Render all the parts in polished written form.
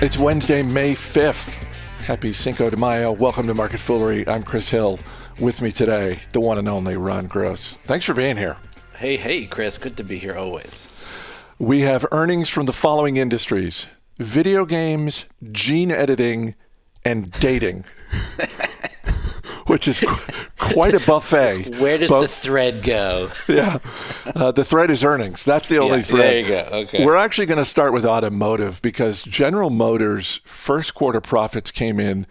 It's Wednesday, May 5th. Happy Cinco de Mayo. Welcome to Market Foolery. I'm Chris Hill. With me today, the one and only Ron Gross. Thanks for being here. Hey, Chris. Good to be here always. We have earnings from the following industries: video games, gene editing, and dating. Which is quite a buffet. Where does the thread go? Yeah. The thread is earnings. That's the only thread. There you go. Okay. We're actually going to start with automotive because General Motors' first quarter profits came in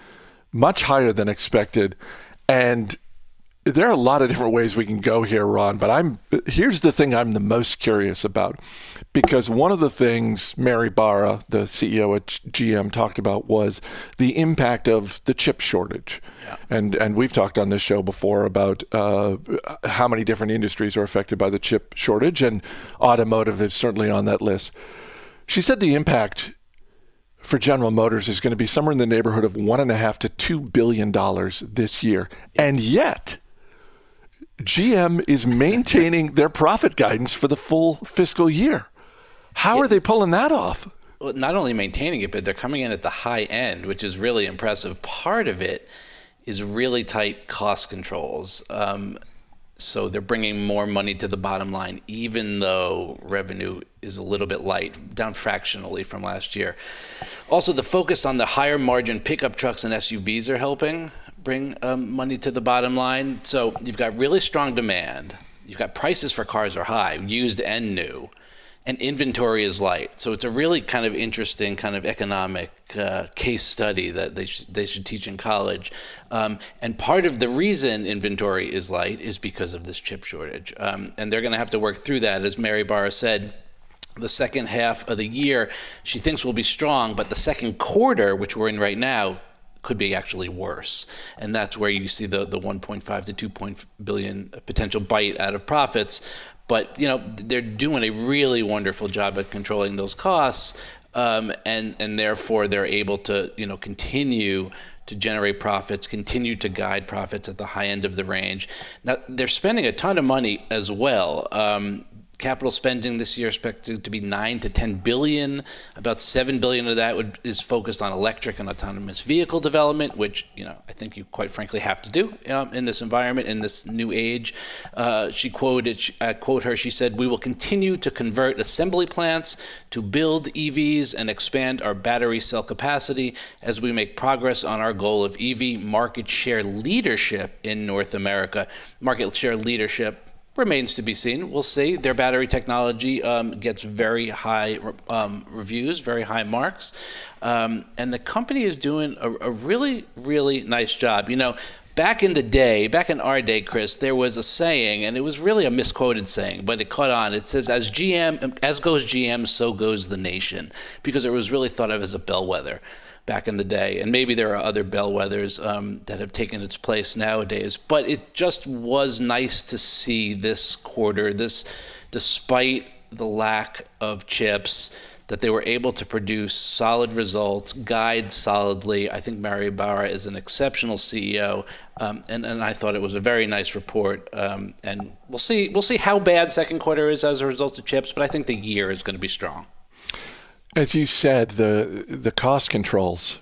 much higher than expected. And there are a lot of different ways we can go here, Ron, but here's the thing I'm the most curious about. Because one of the things Mary Barra, the CEO at GM, talked about was the impact of the chip shortage. Yeah. And we've talked on this show before about how many different industries are affected by the chip shortage, and automotive is certainly on that list. She said the impact for General Motors is going to be somewhere in the neighborhood of $1.5 to $2 billion this year. And yet, GM is maintaining their profit guidance for the full fiscal year. How are they pulling that off? Well, not only maintaining it, but they're coming in at the high end, which is really impressive. Part of it is really tight cost controls. So they're bringing more money to the bottom line, even though revenue is a little bit light, down fractionally from last year. Also, the focus on the higher margin pickup trucks and SUVs are helping bring money to the bottom line. So you've got really strong demand. You've got prices for cars are high, used and new, and inventory is light. So it's a really kind of interesting kind of economic case study that they should teach in college. And part of the reason inventory is light is because of this chip shortage. And they're going to have to work through that. As Mary Barra said, the second half of the year she thinks will be strong, but the second quarter, which we're in right now, could be actually worse. And that's where you see the 1.5 to 2 billion potential bite out of profits. But, they're doing a really wonderful job at controlling those costs. And therefore they're able to, continue to generate profits, continue to guide profits at the high end of the range. Now, they're spending a ton of money as well. Capital spending this year is expected to be 9 to 10 billion. About 7 billion of that is focused on electric and autonomous vehicle development, which I think you quite frankly have to do in this environment, in this new age. She quoted, I quote her, she said, "We will continue to convert assembly plants to build EVs and expand our battery cell capacity as we make progress on our goal of EV market share leadership in North America." Market share leadership remains to be seen. We'll see. Their battery technology gets very high reviews, very high marks. And the company is doing a really, really nice job. Back in our day, Chris, there was a saying, and it was really a misquoted saying, but it caught on. It says, as goes GM, so goes the nation, because it was really thought of as a bellwether back in the day. And maybe there are other bellwethers that have taken its place nowadays. But it just was nice to see this quarter, despite the lack of chips, that they were able to produce solid results, guide solidly. I think Mary Barra is an exceptional CEO, and I thought it was a very nice report. And we'll see how bad second quarter is as a result of chips, but I think the year is going to be strong. As you said, the cost controls,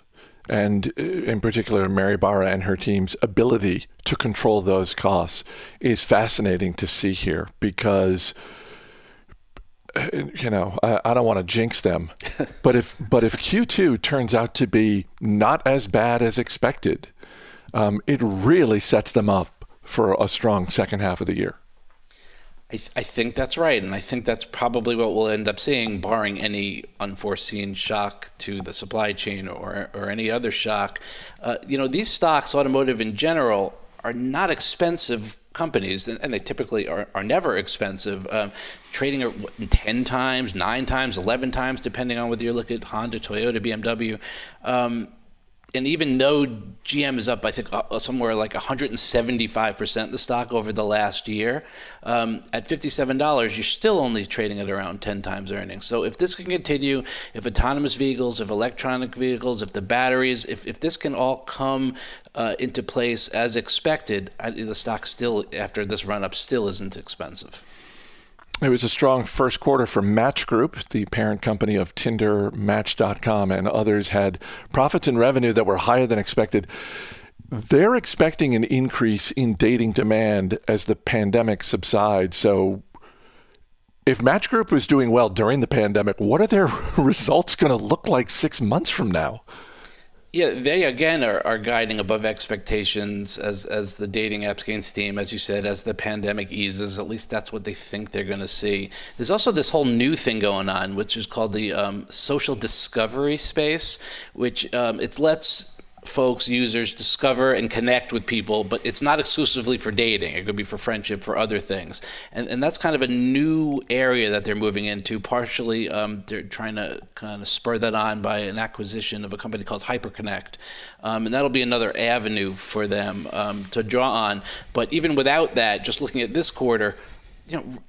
and in particular Mary Barra and her team's ability to control those costs, is fascinating to see here because, I don't want to jinx them, but if Q2 turns out to be not as bad as expected, it really sets them up for a strong second half of the year. I think that's right, and I think that's probably what we'll end up seeing, barring any unforeseen shock to the supply chain or any other shock. These stocks, automotive in general, are not expensive companies, and they typically are never expensive. Trading at 10 times, 9 times, 11 times, depending on whether you look at Honda, Toyota, BMW. And even though GM is up, I think, somewhere like 175% the stock over the last year, at $57, you're still only trading at around 10 times earnings. So if this can continue, if autonomous vehicles, if electronic vehicles, if the batteries, if this can all come into place as expected, the stock still, after this run-up, still isn't expensive. It was a strong first quarter for Match Group, the parent company of Tinder, Match.com, and others had profits and revenue that were higher than expected. They're expecting an increase in dating demand as the pandemic subsides. So if Match Group was doing well during the pandemic, what are their results going to look like 6 months from now? Yeah, they again are guiding above expectations as the dating apps gain steam, as you said, as the pandemic eases. At least that's what they think they're going to see. There's also this whole new thing going on, which is called the social discovery space, which it lets folks, users, discover and connect with people, but it's not exclusively for dating. It could be for friendship, for other things. And that's kind of a new area that they're moving into. Partially, they're trying to kind of spur that on by an acquisition of a company called HyperConnect. And that'll be another avenue for them to draw on. But even without that, just looking at this quarter,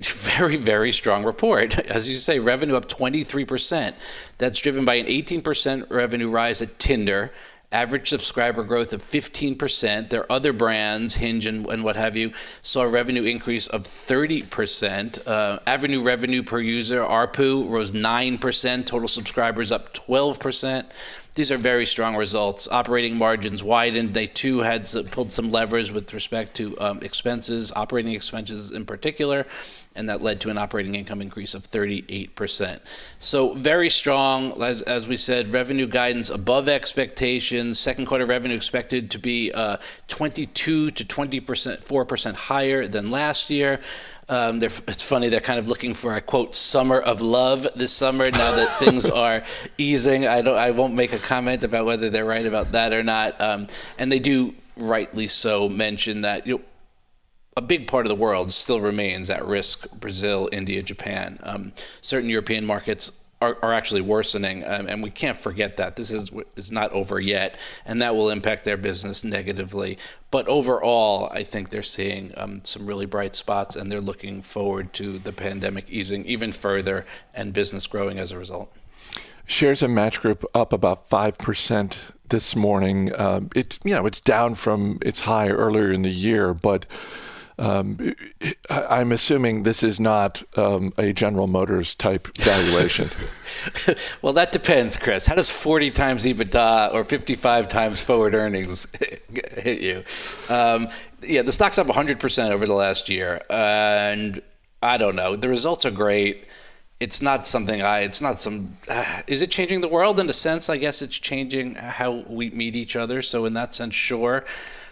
very, very strong report. As you say, revenue up 23%. That's driven by an 18% revenue rise at Tinder, average subscriber growth of 15%. Their other brands, Hinge and what have you, saw a revenue increase of 30%. Average revenue per user, ARPU, rose 9%. Total subscribers up 12%. These are very strong results. Operating margins widened. They too had pulled some levers with respect to expenses, operating expenses in particular, and that led to an operating income increase of 38%. So very strong, as we said, revenue guidance above expectations. Second quarter revenue expected to be 22 to 4% higher than last year. It's funny, they're kind of looking for a, quote, summer of love this summer now that things are easing. I won't make a comment about whether they're right about that or not. And they do, rightly so, mention that a big part of the world still remains at risk: Brazil, India, Japan. Certain European markets are actually worsening, and we can't forget that. This is not over yet, and that will impact their business negatively. But overall, I think they're seeing some really bright spots, and they're looking forward to the pandemic easing even further and business growing as a result. Shares of Match Group up about 5% this morning. It's down from its high earlier in the year, but I'm assuming this is not a General Motors type valuation. Well, that depends, Chris. How does 40 times EBITDA or 55 times forward earnings hit you? The stock's up 100% over the last year, and I don't know. The results are great. Is it changing the world? In a sense, I guess it's changing how we meet each other. So in that sense, sure.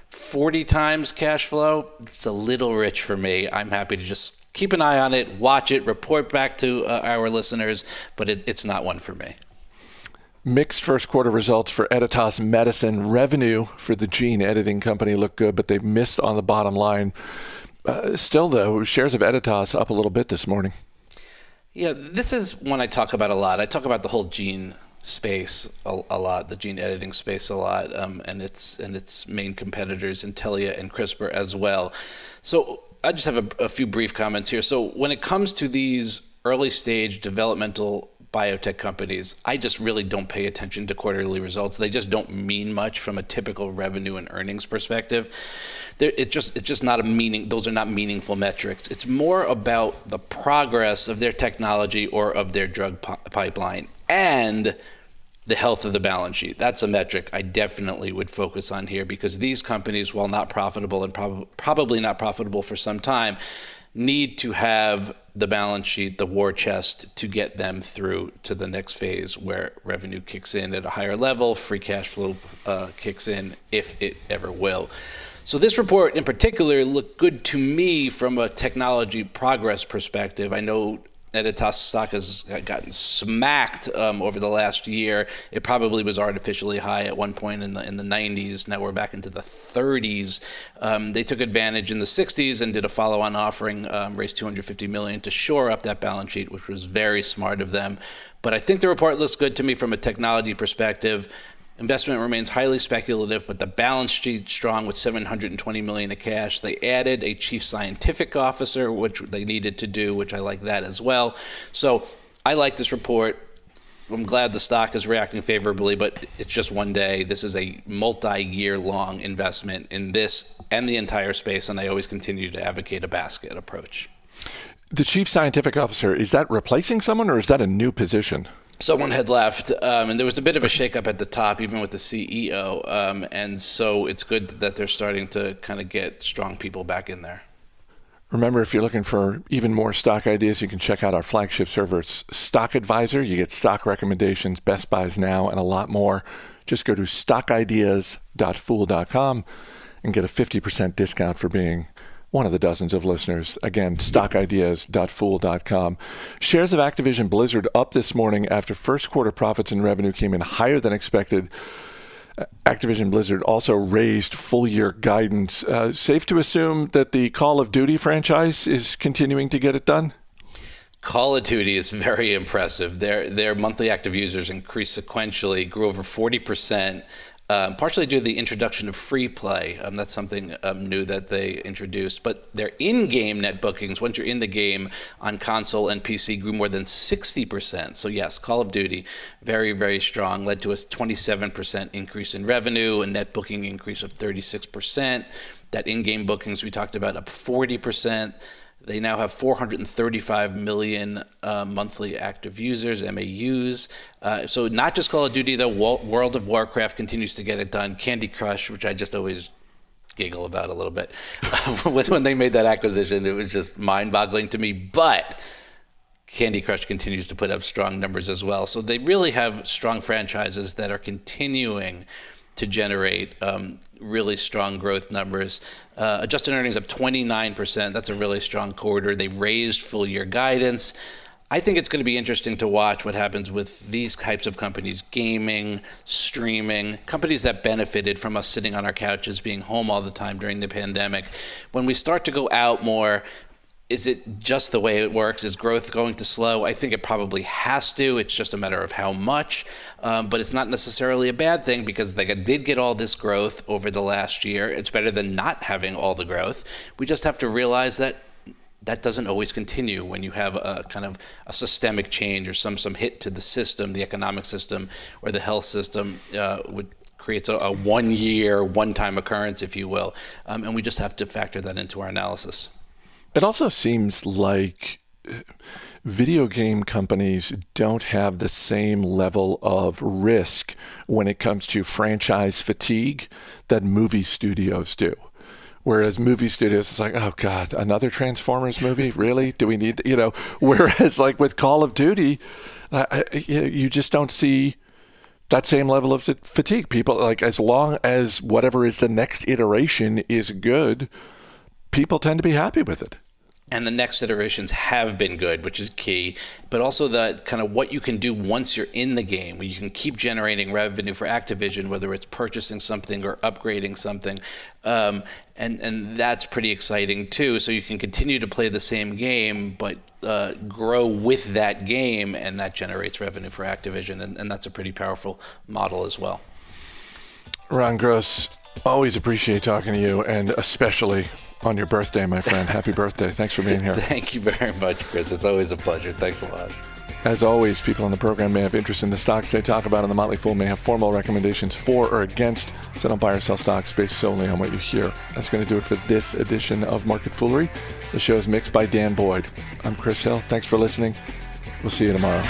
40 times cash flow, it's a little rich for me. I'm happy to just keep an eye on it, watch it, report back to our listeners, but it's not one for me. Mixed first quarter results for Editas Medicine. Revenue for the gene editing company looked good, but they missed on the bottom line. Still, though, shares of Editas up a little bit this morning. Yeah, this is one I talk about a lot. I talk about the whole gene space a lot, the gene editing space a lot, and its main competitors, Intellia and CRISPR as well. So I just have a few brief comments here. So when it comes to these early stage developmental biotech companies, I just really don't pay attention to quarterly results. They just don't mean much from a typical revenue and earnings perspective. It's just not those are not meaningful metrics. It's more about the progress of their technology or of their drug pipeline and the health of the balance sheet. That's a metric I definitely would focus on here, because these companies, while not profitable and probably not profitable for some time, need to have the balance sheet, the war chest, to get them through to the next phase where revenue kicks in at a higher level, free cash flow kicks in, if it ever will. So this report in particular looked good to me from a technology progress perspective. I know Editas stock has gotten smacked over the last year. It probably was artificially high at one point in the 90s. Now we're back into the 30s. They took advantage in the 60s and did a follow-on offering, raised $250 million to shore up that balance sheet, which was very smart of them. But I think the report looks good to me from a technology perspective. Investment remains highly speculative, but the balance sheet strong with $720 million of cash. They added a chief scientific officer, which they needed to do, which I like that as well. So I like this report. I'm glad the stock is reacting favorably, but it's just one day. This is a multi-year long investment in this and the entire space, and I always continue to advocate a basket approach. The chief scientific officer, is that replacing someone or is that a new position? Someone had left, and there was a bit of a shakeup at the top, even with the CEO. And so it's good that they're starting to kind of get strong people back in there. Remember, if you're looking for even more stock ideas, you can check out our flagship server. It's Stock Advisor. You get stock recommendations, best buys now, and a lot more. Just go to stockideas.fool.com and get a 50% discount for being one of the dozens of listeners. Again, stockideas.fool.com. Shares of Activision Blizzard up this morning after first quarter profits and revenue came in higher than expected. Activision Blizzard also raised full-year guidance. Safe to assume that the Call of Duty franchise is continuing to get it done? Call of Duty is very impressive. Their monthly active users increased sequentially, grew over 40%, partially due to the introduction of free play. That's something new that they introduced. But their in-game net bookings, once you're in the game on console and PC, grew more than 60%. So yes, Call of Duty, very, very strong, led to a 27% increase in revenue, a net booking increase of 36%. That in-game bookings we talked about up 40%. They now have 435 million monthly active users, MAUs. So not just Call of Duty, though. World of Warcraft continues to get it done. Candy Crush, which I just always giggle about a little bit. When they made that acquisition, it was just mind-boggling to me. But Candy Crush continues to put up strong numbers as well. So they really have strong franchises that are continuing to generate really strong growth numbers. Adjusted earnings up 29%. That's a really strong quarter. They raised full year guidance. I think it's going to be interesting to watch what happens with these types of companies, gaming, streaming, companies that benefited from us sitting on our couches, being home all the time during the pandemic. When we start to go out more, is it just the way it works? Is growth going to slow? I think it probably has to. It's just a matter of how much. But it's not necessarily a bad thing because they did get all this growth over the last year. It's better than not having all the growth. We just have to realize that that doesn't always continue when you have a kind of a systemic change or some hit to the system, the economic system or the health system creates a 1 year, one-time occurrence, if you will. And we just have to factor that into our analysis. It also seems like video game companies don't have the same level of risk when it comes to franchise fatigue that movie studios do. Whereas movie studios, it's like, oh God, another Transformers movie? Really? Do we need, whereas like with Call of Duty, you just don't see that same level of fatigue. People, like, as long as whatever is the next iteration is good, people tend to be happy with it. And the next iterations have been good, which is key, but also the kind of what you can do once you're in the game, where you can keep generating revenue for Activision, whether it's purchasing something or upgrading something. And that's pretty exciting too. So you can continue to play the same game, but grow with that game, and that generates revenue for Activision. And that's a pretty powerful model as well. Ron Gross, always appreciate talking to you, and especially on your birthday, my friend. Happy birthday. Thanks for being here. Thank you very much, Chris. It's always a pleasure. Thanks a lot. As always, people on the program may have interest in the stocks they talk about, and the Motley Fool may have formal recommendations for or against, so don't buy or sell stocks based solely on what you hear. That's going to do it for this edition of Market Foolery. The show is mixed by Dan Boyd. I'm Chris Hill. Thanks for listening. We'll see you tomorrow.